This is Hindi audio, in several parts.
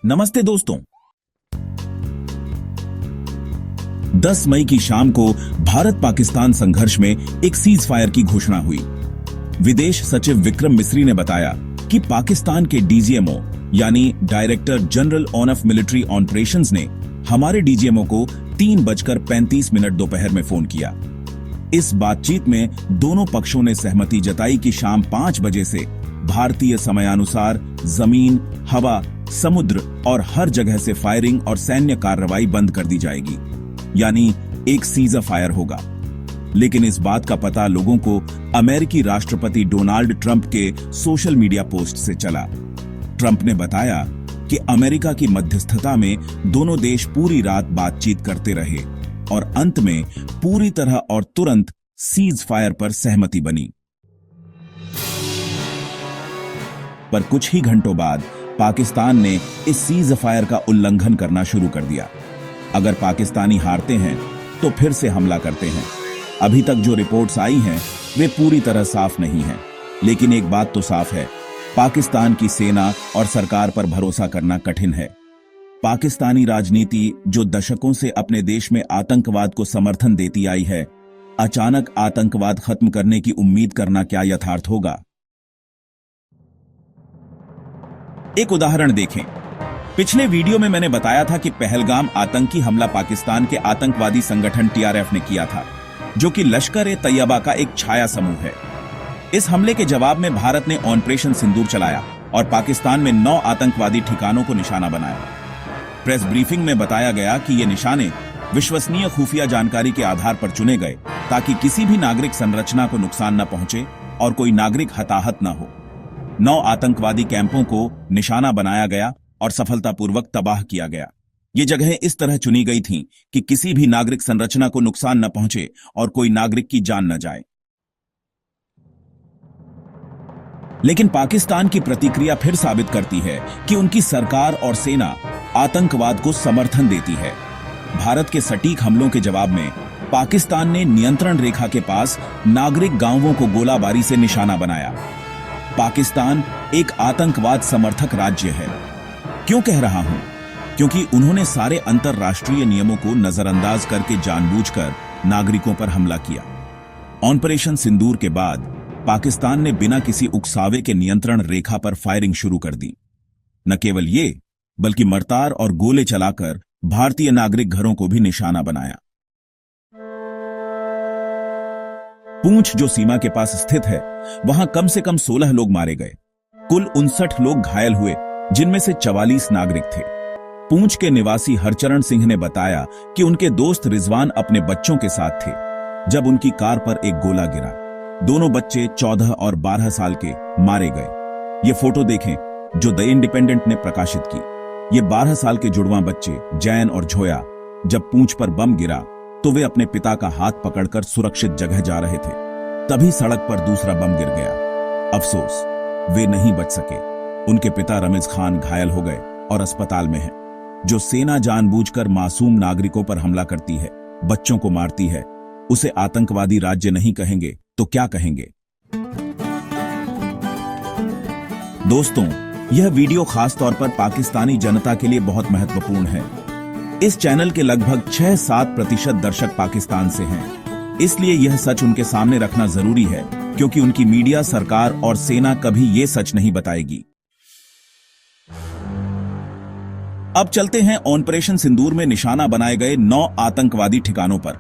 नमस्ते दोस्तों। 10 मई की शाम को भारत पाकिस्तान संघर्ष में एक सीज फायर की घोषणा हुई। विदेश सचिव विक्रम मिस्री ने बताया कि पाकिस्तान के डीजीएमओ यानी director general of military operations ने हमारे डीजीएमओ को 3:35 दोपहर में फोन किया। इस बातचीत में दोनों पक्षों ने सहमति जताई कि शाम 5 बजे से भारतीय समयानुसार जमीन, हवा, समुद्र और हर जगह से फायरिंग और सैन्य कार्रवाई बंद कर दी जाएगी, यानी एक सीजर फायर होगा। लेकिन इस बात का पता लोगों को अमेरिकी राष्ट्रपति डोनाल्ड ट्रंप के सोशल मीडिया पोस्ट से चला। ट्रंप ने बताया कि अमेरिका की मध्यस्थता में दोनों देश पूरी रात बातचीत करते रहे और अंत में पूरी तरह और तुरंत सीज फायर पर सहमति बनी। पर कुछ ही घंटों बाद पाकिस्तान ने इस सीज फायर का उल्लंघन करना शुरू कर दिया। अगर पाकिस्तानी हारते हैं तो फिर से हमला करते हैं। अभी तक जो रिपोर्ट्स आई हैं वे पूरी तरह साफ नहीं हैं, लेकिन एक बात तो साफ है, पाकिस्तान की सेना और सरकार पर भरोसा करना कठिन है। पाकिस्तानी राजनीति जो दशकों से अपने देश में आतंकवाद को समर्थन देती आई है, अचानक आतंकवाद खत्म करने की उम्मीद करना क्या यथार्थ होगा? एक उदाहरण देखें। पिछले वीडियो में मैंने बताया था कि पहलगाम आतंकी हमला पाकिस्तान के आतंकवादी संगठन टीआरएफ ने किया था, जो कि लश्कर-ए-तैयबा का एक छाया समूह है। इस हमले के जवाब में भारत ने ऑपरेशन सिंदूर चलाया और पाकिस्तान में 9 आतंकवादी ठिकानों को निशाना बनाया। प्रेस ब्रीफिंग में बताया गया कि ये निशाने विश्वसनीय खुफिया जानकारी के आधार पर चुने गए ताकि किसी भी नागरिक संरचना को नुकसान न पहुंचे और कोई नागरिक हताहत न हो। 9 आतंकवादी कैंपों को निशाना बनाया गया और सफलतापूर्वक तबाह किया गया। ये जगहें इस तरह चुनी गई थीं कि किसी भी नागरिक संरचना को नुकसान न पहुंचे और कोई नागरिक की जान न जाए। लेकिन पाकिस्तान की प्रतिक्रिया फिर साबित करती है कि उनकी सरकार और सेना आतंकवाद को समर्थन देती है। भारत के सटीक हमलों के जवाब में पाकिस्तान ने नियंत्रण रेखा के पास नागरिक गांवों को गोलाबारी से निशाना बनाया। पाकिस्तान एक आतंकवाद समर्थक राज्य है। क्यों कह रहा हूं? क्योंकि उन्होंने सारे अंतरराष्ट्रीय नियमों को नजरअंदाज करके जानबूझकर नागरिकों पर हमला किया। ऑपरेशन सिंदूर के बाद पाकिस्तान ने बिना किसी उकसावे के नियंत्रण रेखा पर फायरिंग शुरू कर दी। न केवल ये, बल्कि मर्टार और गोले चलाकर भारतीय नागरिक घरों को भी निशाना बनाया। पूंछ जो सीमा के पास स्थित है, वहां कम से कम 16 लोग मारे गए। कुल 59 लोग घायल हुए, जिनमें से 44 नागरिक थे। पूंछ के निवासी हरचरण सिंह ने बताया कि उनके दोस्त रिजवान अपने बच्चों के साथ थे जब उनकी कार पर एक गोला गिरा। दोनों बच्चे 14 और 12 साल के मारे गए। ये फोटो देखें जो द इंडिपेंडेंट ने प्रकाशित की। ये 12 साल के जुड़वां बच्चे जैन और झोया जब पूंछ पर बम गिरा तो वे अपने पिता का हाथ पकड़कर सुरक्षित जगह जा रहे थे। तभी सड़क पर दूसरा बम गिर गया। अफसोस, वे नहीं बच सके। उनके पिता रमीज खान घायल हो गए और अस्पताल में हैं। जो सेना जानबूझकर मासूम नागरिकों पर हमला करती है, बच्चों को मारती है, उसे आतंकवादी राज्य नहीं कहेंगे तो क्या कहेंगे? दोस्तों, यह वीडियो खास तौर पर पाकिस्तानी जनता के लिए बहुत महत्वपूर्ण है। इस चैनल के लगभग 6-7% दर्शक पाकिस्तान से हैं। इसलिए यह सच उनके सामने रखना जरूरी है, क्योंकि उनकी मीडिया, सरकार और सेना कभी ये सच नहीं बताएगी। अब चलते हैं ऑपरेशन सिंदूर में निशाना बनाए गए 9 आतंकवादी ठिकानों पर।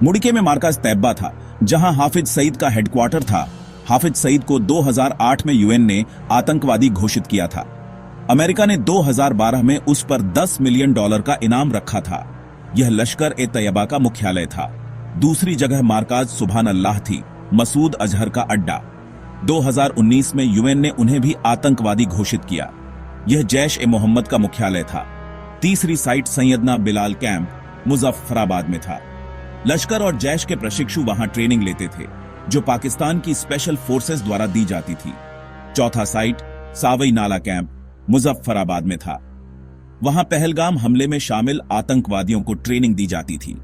मुड़के में मार्कज तैयबा था, जहां हाफिज सईद का हेडक्वार्टर था। हाफिज सईद को 2008 में यूएन ने आतंकवादी घोषित किया था। अमेरिका ने 2012 में उस पर $10 मिलियन का इनाम रखा था। यह लश्कर-ए-तैयबा का मुख्यालय था। दूसरी जगह मार्कज सुभान अल्लाह थी, मसूद अजहर का अड्डा। 2019 में यूएन ने उन्हें भी आतंकवादी घोषित किया। यह जैश-ए-मोहम्मद का मुख्यालय था। तीसरी साइट सैयदना बिलाल कैंप मुजफ्फराबाद में था। लश्कर और जैश के प्रशिक्षु वहां ट्रेनिंग लेते थे, जो पाकिस्तान की स्पेशल फोर्सेस द्वारा दी जाती थी। चौथा साइट सावई नाला कैंप मुजफ्फराबाद में था। वहां पहलगाम हमले में शामिल आतंकवादियों को ट्रेनिंग दी जाती थी।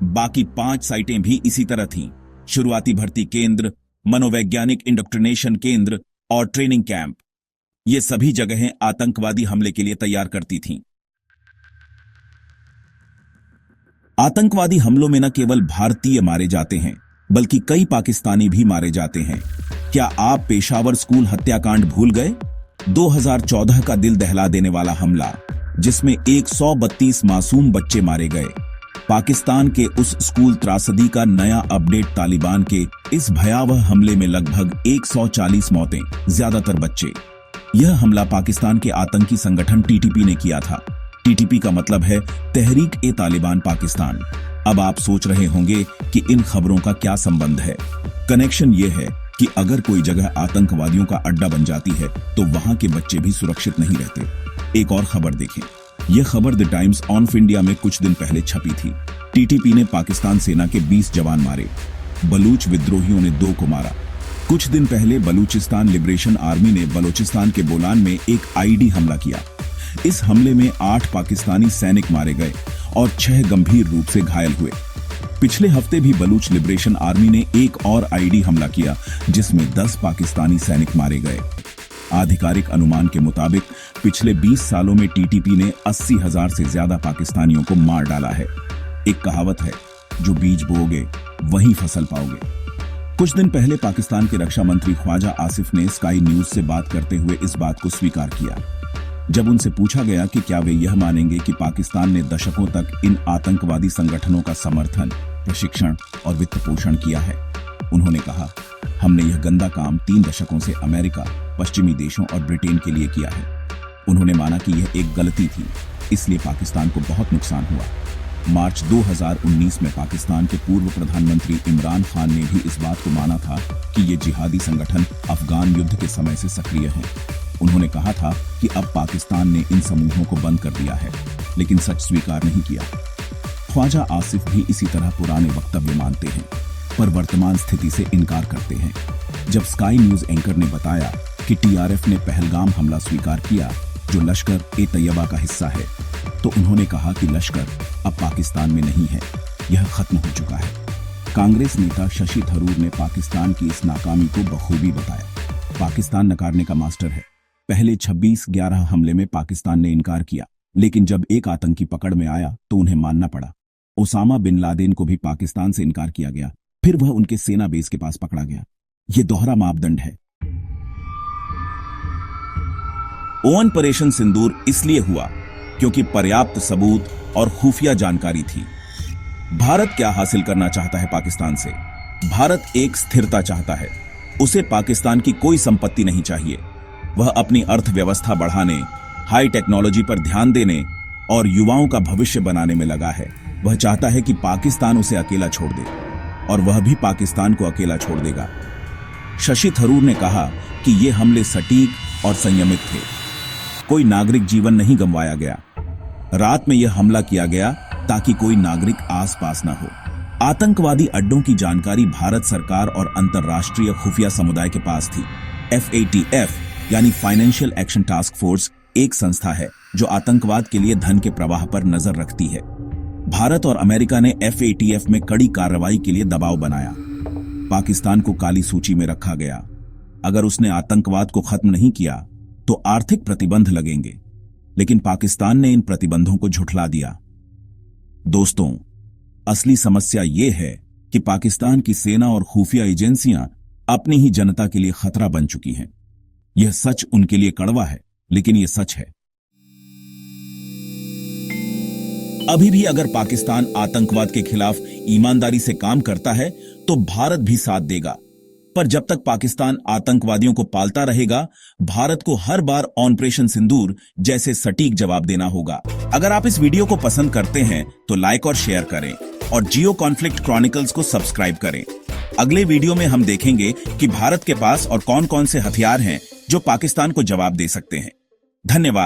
बाकी 5 साइटें भी इसी तरह थीं। शुरुआती भर्ती केंद्र, मनोवैज्ञानिक इंडोक्ट्रिनेशन केंद्र और ट्रेनिंग कैंप। ये सभी जगहें आतंकवादी हमले के लिए तैयार करती थीं। आतंकवादी हमलों में न केवल भारतीय मारे जाते हैं बल्कि कई पाकिस्तानी भी मारे जाते हैं। क्या आप पेशावर स्कूल हत्याकांड भूल गए? 2014 का दिल दहला देने वाला हमला जिसमें 132 मासूम बच्चे मारे गए। पाकिस्तान के उस स्कूल त्रासदी का नया अपडेट। तालिबान के इस भयावह हमले में लगभग 140 मौतें, ज्यादातर बच्चे। यह हमला पाकिस्तान के आतंकी संगठन टीटीपी ने किया था। टीटीपी का मतलब है तहरीक-ए-तालिबान पाकिस्तान। अब आप सोच रहे होंगे कि इन खबरों का क्या संबंध है। कनेक्शन यह है कि अगर कोई जगह आतंकवादियों का अड्डा बन जाती है तो वहां के बच्चे भी सुरक्षित नहीं रहते। एक और खबर देखें। यह खबर द टाइम्स ऑफ इंडिया में कुछ दिन पहले छपी थी। टीटीपी ने पाकिस्तान सेना के 20 जवान मारे। बलूच विद्रोहियों ने 2 को मारा। कुछ दिन पहले बलूचिस्तान लिबरेशन आर्मी ने बलूचिस्तान के बोलान में एक आईडी हमला किया। इस हमले में 8 पाकिस्तानी सैनिक मारे गए और 6 गंभीर रूप से घायल हुए। पिछले हफ्ते भी बलूच लिबरेशन आर्मी ने एक और आईडी हमला किया जिसमें 10 पाकिस्तानी सैनिक मारे गए। आधिकारिक अनुमान के मुताबिक पिछले 20 सालों में टीटीपी ने 80,000 से ज्यादा पाकिस्तानियों को मार डाला है। एक कहावत है, जो बीज बोओगे वही फसल पाओगे। कुछ दिन पहले पाकिस्तान के रक्षा मंत्री ख्वाजा आसिफ ने स्काई न्यूज से बात करते हुए इस बात को स्वीकार किया। जब उनसे पूछा गया कि क्या वे यह मानेंगे कि पाकिस्तान ने दशकों तक इन आतंकवादी संगठनों का समर्थन, प्रशिक्षण और वित्त पोषण किया है, उन्होंने कहा, हमने यह गंदा काम 3 दशकों से अमेरिका, पश्चिमी देशों और ब्रिटेन के लिए किया है। उन्होंने माना कि यह एक गलती थी, इसलिए पाकिस्तान को बहुत नुकसान हुआ। मार्च 2019 में पाकिस्तान के पूर्व प्रधानमंत्री इमरान खान ने भी इस बात को माना था कि ये जिहादी संगठन अफगान युद्ध के समय से सक्रिय हैं। उन्होंने कहा था कि अब पाकिस्तान ने इन समूहों को बंद कर दिया है, लेकिन सच स्वीकार नहीं किया। ख्वाजा आसिफ भी इसी तरह पुराने वक्तव्य मानते हैं, पर वर्तमान स्थिति से इनकार करते हैं। जब स्काई न्यूज एंकर ने बताया कि टीआरएफ ने पहलगाम हमला स्वीकार किया, जो लश्कर-ए-तैयबा का हिस्सा है, तो उन्होंने कहा कि लश्कर अब पाकिस्तान में नहीं है, यह खत्म हो चुका है। कांग्रेस नेता शशि थरूर ने पाकिस्तान की इस नाकामी को बखूबी बताया। पाकिस्तान नकारने का मास्टर है। पहले 26/11 हमले में पाकिस्तान ने इनकार किया, लेकिन जब एक आतंकी पकड़ में आया तो उन्हें मानना पड़ा। ओसामा बिन लादेन को भी पाकिस्तान से इनकार किया गया, फिर वह उनके सेना बेस के पास पकड़ा गया। यह दोहरा मापदंड है। ऑपरेशन सिंदूर इसलिए हुआ क्योंकि पर्याप्त सबूत और खुफिया जानकारी थी। भारत क्या हासिल करना चाहता है पाकिस्तान से? भारत एक स्थिरता चाहता है। उसे पाकिस्तान की कोई संपत्ति नहीं चाहिए। वह अपनी अर्थव्यवस्था बढ़ाने, हाई टेक्नोलॉजी पर ध्यान देने और युवाओं का भविष्य बनाने में लगा है। वह चाहता है कि पाकिस्तान उसे अकेला छोड़ दे, और वह भी पाकिस्तान को अकेला छोड़ देगा। शशि थरूर ने कहा कि ये हमले सटीक और संयमित थे। कोई नागरिक जीवन नहीं गंवाया गया। रात में यह हमला किया गया ताकि कोई नागरिक आसपास न हो। आतंकवादी अड्डों की जानकारी भारत सरकार और अंतर्राष्ट्रीय खुफिया समुदाय के पास थी। FATF यानी फाइनेंशियल एक्शन टास्क फोर्स एक संस्था है जो आतंकवाद के लिए धन के प्रवाह पर नजर रखती है। भारत और अमेरिका ने FATF में कड़ी कार्रवाई के लिए दबाव बनाया। पाकिस्तान को काली सूची में रखा गया। अगर उसने आतंकवाद को खत्म नहीं किया तो आर्थिक प्रतिबंध लगेंगे, लेकिन पाकिस्तान ने इन प्रतिबंधों को झुठला दिया। दोस्तों, असली समस्या यह है कि पाकिस्तान की सेना और खुफिया एजेंसियां अपनी ही जनता के लिए खतरा बन चुकी हैं। यह सच उनके लिए कड़वा है, लेकिन यह सच है। अभी भी अगर पाकिस्तान आतंकवाद के खिलाफ ईमानदारी से काम करता है तो भारत भी साथ देगा। पर जब तक पाकिस्तान आतंकवादियों को पालता रहेगा, भारत को हर बार ऑपरेशन सिंदूर जैसे सटीक जवाब देना होगा। अगर आप इस वीडियो को पसंद करते हैं तो लाइक और शेयर करें और जियो कॉन्फ्लिक्ट क्रॉनिकल्स को सब्सक्राइब करें। अगले वीडियो में हम देखेंगे कि भारत के पास और कौन कौन से हथियार हैं जो पाकिस्तान को जवाब दे सकते हैं। धन्यवाद।